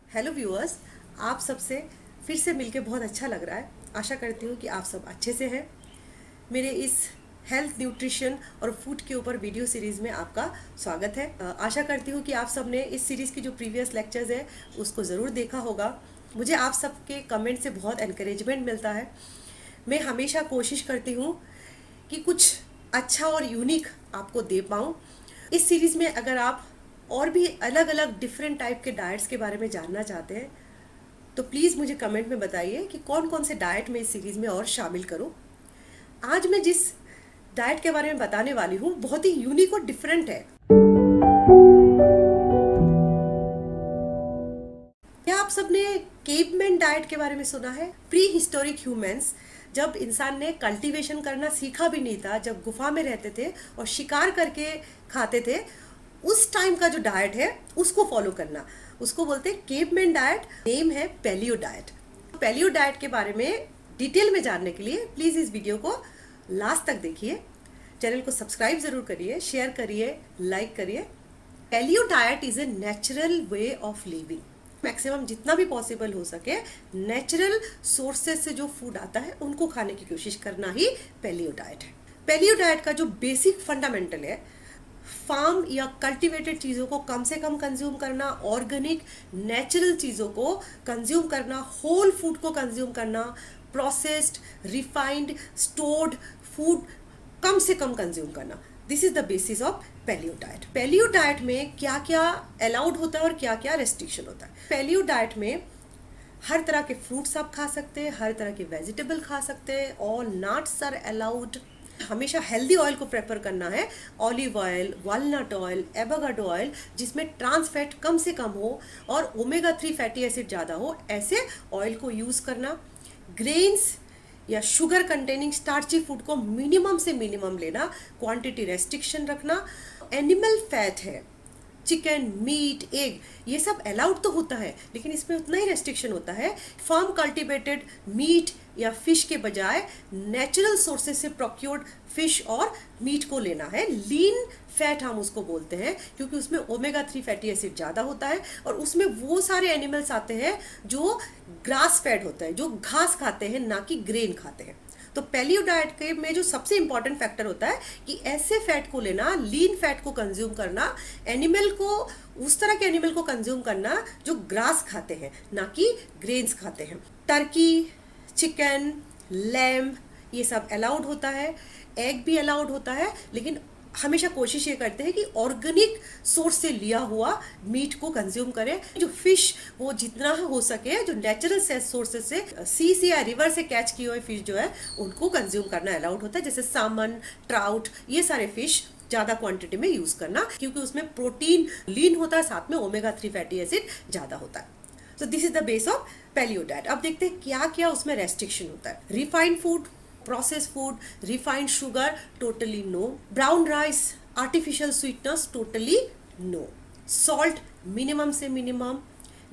Hello viewers, आप सबसे फिर से मिलके बहुत अच्छा लग रहा है। आशा करती हूँ कि आप सब अच्छे से हैं। मेरे इस हेल्थ न्यूट्रिशन और फूड के ऊपर वीडियो सीरीज़ में आपका स्वागत है। आशा करती हूँ कि आप सब ने इस सीरीज़ की जो प्रीवियस लेक्चर्स है उसको ज़रूर देखा होगा। मुझे आप सबके कमेंट से बहुत एनकरेजमेंट मिलता है। मैं हमेशा कोशिश करती हूँ कि कुछ अच्छा और यूनिक आपको दे पाऊँ। इस सीरीज़ में अगर आप और भी अलग अलग डिफरेंट टाइप के डाइट्स के बारे में जानना चाहते हैं तो प्लीज़ मुझे कमेंट में बताइए कि कौन कौन से डाइट मैं इस सीरीज़ में और शामिल करूं। आज मैं जिस डाइट के बारे में बताने वाली हूँ बहुत ही यूनिक और डिफरेंट है। क्या आप सबने केवमैन डाइट के बारे में सुना है? प्री हिस्टोरिक ह्यूमंस, जब इंसान ने कल्टीवेशन करना सीखा भी नहीं था, जब गुफा में रहते थे और शिकार करके खाते थे, उस टाइम का जो डाइट है उसको फॉलो करना, उसको बोलते हैं केवमैन डाइट। नेम है पैलियो डाइट। पैलियो डाइट के बारे में डिटेल में जानने के लिए प्लीज़ इस वीडियो को लास्ट तक देखिए। चैनल को सब्सक्राइब ज़रूर करिए, शेयर करिए, लाइक करिए। Paleo diet is a natural way of living. Maximum जितना भी पॉसिबल हो सके नेचुरल सोर्सेज से जो फूड आता है उनको खाने की कोशिश करना ही पैलियो डाइट है। पैलियो डाइट का जो बेसिक फंडामेंटल है, फार्म या कल्टीवेटेड चीज़ों को कम से कम कंज्यूम करना, ऑर्गेनिक नेचुरल चीज़ों को कंज्यूम करना, होल फूड को कंज्यूम करना, प्रोसेस्ड रिफाइंड स्टोर्ड फूड कम से कम कंज्यूम करना। This is the basis of paleo diet. Paleo diet में क्या क्या अलाउड होता है और क्या क्या रेस्ट्रिक्शन होता है। पैलियो डाइट में हर तरह के फ्रूट्स आप खा सकते हैं, हर तरह के वेजिटेबल खा सकते हैं, ऑल नट्स आर अलाउड। हमेशा हेल्दी ऑयल को प्रेफर करना है, olive oil, walnut oil, avocado oil, जिसमें ट्रांस फैट कम से कम हो और ओमेगा 3 फैटी एसिड ज़्यादा हो, ऐसे ऑयल को यूज़ करना। ग्रेन्स या शुगर कंटेनिंग स्टार्ची फूड को मिनिमम से मिनिमम लेना, क्वांटिटी रेस्ट्रिक्शन रखना। एनिमल फैट है, चिकन, मीट, एग, ये सब अलाउड तो होता है लेकिन इसमें उतना ही रेस्ट्रिक्शन होता है। फार्म कल्टीवेटेड मीट या फिश के बजाय नेचुरल सोर्सेज से प्रोक्योर्ड फिश और मीट को लेना है। लीन फैट हम उसको बोलते हैं क्योंकि उसमें ओमेगा 3 फैटी एसिड ज़्यादा होता है और उसमें वो सारे एनिमल्स आते हैं जो ग्रास फैट होता है, जो घास खाते हैं, ना कि ग्रेन खाते हैं। तो पैलियो डाइट के में जो सबसे इंपॉर्टेंट फैक्टर होता है कि ऐसे फैट को लेना, लीन फैट को कंज्यूम करना, एनिमल को, उस तरह के एनिमल को कंज्यूम करना जो ग्रास खाते हैं, ना कि ग्रेन्स खाते हैं। टर्की, चिकन, लैम्ब, ये सब अलाउड होता है। एग भी अलाउड होता है, लेकिन हमेशा कोशिश ये करते हैं कि ऑर्गेनिक सोर्स से लिया हुआ मीट को कंज्यूम करें। जो फिश, वो जितना हो सके जो नेचुरल सोर्सेज से, सी से या रिवर से कैच किए हुए फिश जो है उनको कंज्यूम करना अलाउड होता है, जैसे सामन, ट्राउट, ये सारे फिश ज़्यादा क्वांटिटी में यूज़ करना क्योंकि उसमें प्रोटीन लीन होता है, साथ में ओमेगा 3 फैटी एसिड ज़्यादा होता है। So this is the base of paleo diet. अब देखते हैं क्या क्या उसमें रेस्ट्रिक्शन होता है। Refined food, processed food, refined sugar, totally no. Brown rice, artificial sweeteners, totally no. Salt, minimum से minimum.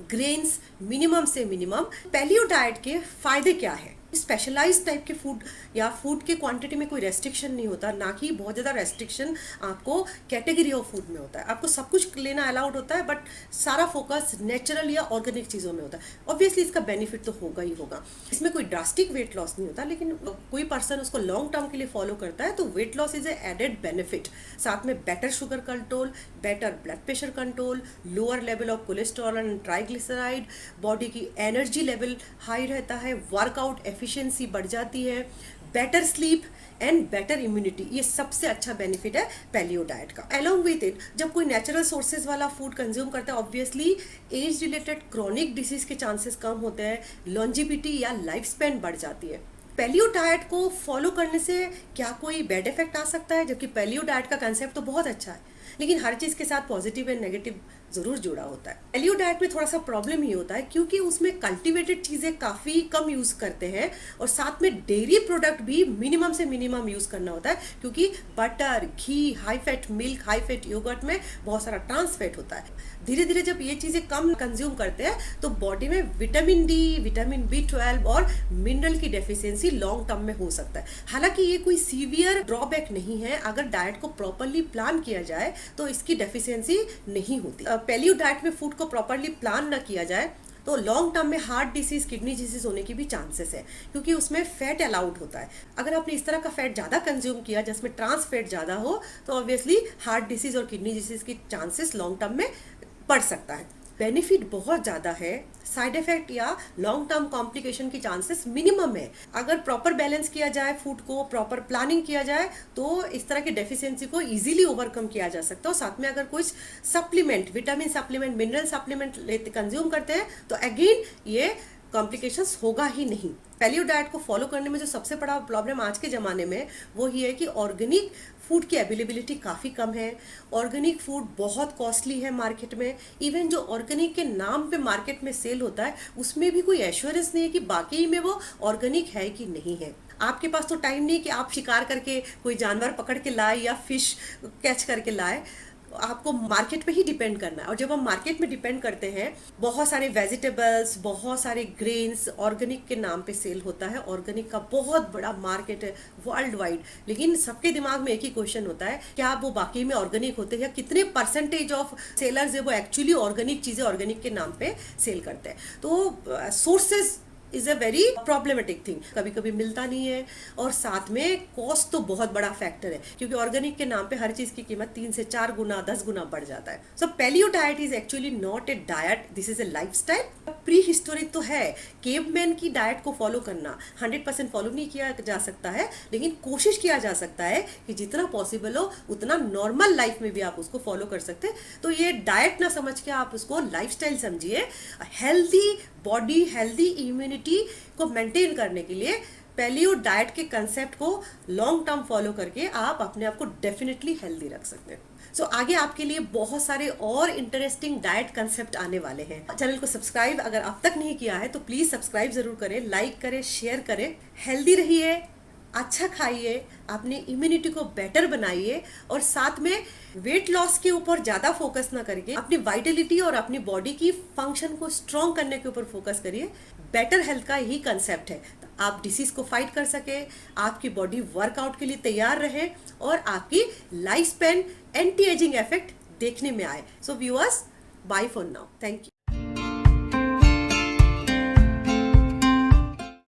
Grains, minimum से minimum. पैलियो डाइट के फायदे क्या है? स्पेशलाइज टाइप के फूड या फूड के क्वांटिटी में कोई रेस्ट्रिक्शन नहीं होता, ना कि बहुत ज़्यादा रेस्ट्रिक्शन आपको कैटेगरी ऑफ फूड में होता है। आपको सब कुछ लेना अलाउड होता है, बट सारा फोकस नेचुरल या ऑर्गेनिक चीज़ों में होता है। ऑब्वियसली इसका बेनिफिट तो होगा ही होगा। इसमें कोई ड्रास्टिक वेट लॉस नहीं होता, लेकिन कोई पर्सन उसको लॉन्ग टर्म के लिए फॉलो करता है तो weight loss is a added benefit. साथ में better sugar control, better blood pressure control, lower level of cholesterol and triglyceride, body की एनर्जी लेवल हाई रहता है, वर्कआउट एफिशिएंसी बढ़ जाती है, better sleep and better immunity. ये सबसे अच्छा बेनिफिट है पैलियो डाइट का। अलोंग विथ इट, जब कोई नेचुरल सोर्सेज वाला फूड कंज्यूम करता है, obviously age related chronic disease के चांसेस कम होते हैं, लॉन्जिविटी या लाइफ स्पैन बढ़ जाती है। पैलियो डाइट को फॉलो करने से क्या कोई बैड इफेक्ट आ सकता है? जबकि पैलियो डाइट का कंसेप्ट तो बहुत अच्छा है, लेकिन हर चीज़ के साथ पॉजिटिव एंड नेगेटिव ज़रूर जुड़ा होता है। पैलियो डाइट में थोड़ा सा प्रॉब्लम ही होता है क्योंकि उसमें कल्टीवेटेड चीज़ें काफ़ी कम यूज़ करते हैं और साथ में डेयरी प्रोडक्ट भी मिनिमम से मिनिमम यूज़ करना होता है क्योंकि butter, ghee, high fat milk, high fat yogurt में बहुत सारा ट्रांस फैट होता है। धीरे धीरे जब ये चीज़ें कम कंज्यूम करते हैं तो बॉडी में विटामिन डी, विटामिन B12 और मिनरल की डेफिशिएंसी लॉन्ग टर्म में हो सकता है। हालांकि ये कोई सीवियर ड्रॉबैक नहीं है, अगर डाइट को प्रॉपरली प्लान किया जाए तो इसकी डेफिशिएंसी नहीं होती। पैलियो डाइट में फूड को प्रॉपरली प्लान ना किया जाए तो लॉन्ग टर्म में हार्ट डिसीज, किडनी डिसीज होने की भी चांसेस है, क्योंकि उसमें फैट अलाउड होता है। अगर आपने इस तरह का फैट ज़्यादा कंज्यूम किया जिसमें ट्रांस फैट ज़्यादा हो, तो ऑब्वियसली हार्ट डिसीज और किडनी डिसीज की चांसेस लॉन्ग टर्म में बढ़ सकता है। बेनिफिट बहुत ज़्यादा है, साइड इफेक्ट या लॉन्ग टर्म कॉम्प्लिकेशन की चांसेस मिनिमम है। अगर प्रॉपर बैलेंस किया जाए फूड को, प्रॉपर प्लानिंग किया जाए, तो इस तरह की डेफिशिएंसी को इजीली ओवरकम किया जा सकता है। और साथ में अगर कुछ supplement, vitamin supplement, mineral supplement लेते कंज्यूम करते हैं, तो अगेन ये कॉम्प्लिकेशंस होगा ही नहीं। पैलियो डाइट को फॉलो करने में जो सबसे बड़ा प्रॉब्लम आज के ज़माने में वो ही है कि ऑर्गेनिक फूड की अवेलेबिलिटी काफ़ी कम है। ऑर्गेनिक फूड बहुत कॉस्टली है मार्केट में। इवन जो ऑर्गेनिक के नाम पे मार्केट में सेल होता है, उसमें भी कोई एश्योरेंस नहीं है कि बाकी में वो ऑर्गेनिक है कि नहीं है। आपके पास तो टाइम नहीं कि आप शिकार करके कोई जानवर पकड़ के लाए या फिश कैच करके लाए, आपको मार्केट पे ही डिपेंड करना है। और जब हम मार्केट में डिपेंड करते हैं, बहुत सारे वेजिटेबल्स, बहुत सारे ग्रेन्स ऑर्गेनिक के नाम पे सेल होता है। ऑर्गेनिक का बहुत बड़ा मार्केट है वर्ल्ड वाइड, लेकिन सबके दिमाग में एक ही क्वेश्चन होता है, क्या वो वाकई में ऑर्गेनिक होते हैं या कितने परसेंटेज ऑफ सेलर्स है वो एक्चुअली ऑर्गेनिक चीज़ें ऑर्गेनिक के नाम पे सेल करते हैं। तो sources is a very problematic thing, कभी कभी मिलता नहीं है। और साथ में कॉस्ट तो बहुत बड़ा फैक्टर है, क्योंकि ऑर्गेनिक के नाम पे हर चीज़ की कीमत 3 से 4 गुना 10 गुना बढ़ जाता है। So paleo diet is actually not a diet, this is a lifestyle. Prehistoric तो है, केवमैन की डाइट को फॉलो करना 100% फॉलो नहीं किया जा सकता है, लेकिन कोशिश किया जा सकता है कि जितना पॉसिबल हो उतना नॉर्मल लाइफ में भी आप उसको फॉलो कर सकते हैं। तो ये डाइट ना समझ के आप उसको लाइफस्टाइल समझिए। हेल्दी बॉडी, हेल्दी इम्यूनिटी को मेंटेन करने के लिए पैलियो डाइट के कंसेप्ट को लॉन्ग टर्म फॉलो करके आप अपने आप को डेफिनेटली हेल्दी रख सकते हैं। सो आगे आपके लिए बहुत सारे और इंटरेस्टिंग डाइट कंसेप्ट आने वाले हैं। चैनल को सब्सक्राइब अगर अब तक नहीं किया है तो प्लीज सब्सक्राइब जरूर करें, लाइक करें, शेयर करें। हेल्दी रहिए, अच्छा खाइए, अपनी इम्यूनिटी को बेटर बनाइए, और साथ में वेट लॉस के ऊपर ज़्यादा फोकस ना करके अपनी वाइटलिटी और अपनी बॉडी की फंक्शन को स्ट्रॉन्ग करने के ऊपर फोकस करिए। बेटर हेल्थ का यही कंसेप्ट है, आप डिसीज को फाइट कर सके, आपकी बॉडी वर्कआउट के लिए तैयार रहे और आपकी life span, anti aging effect देखने में आए। So viewers, bye for now, thank you.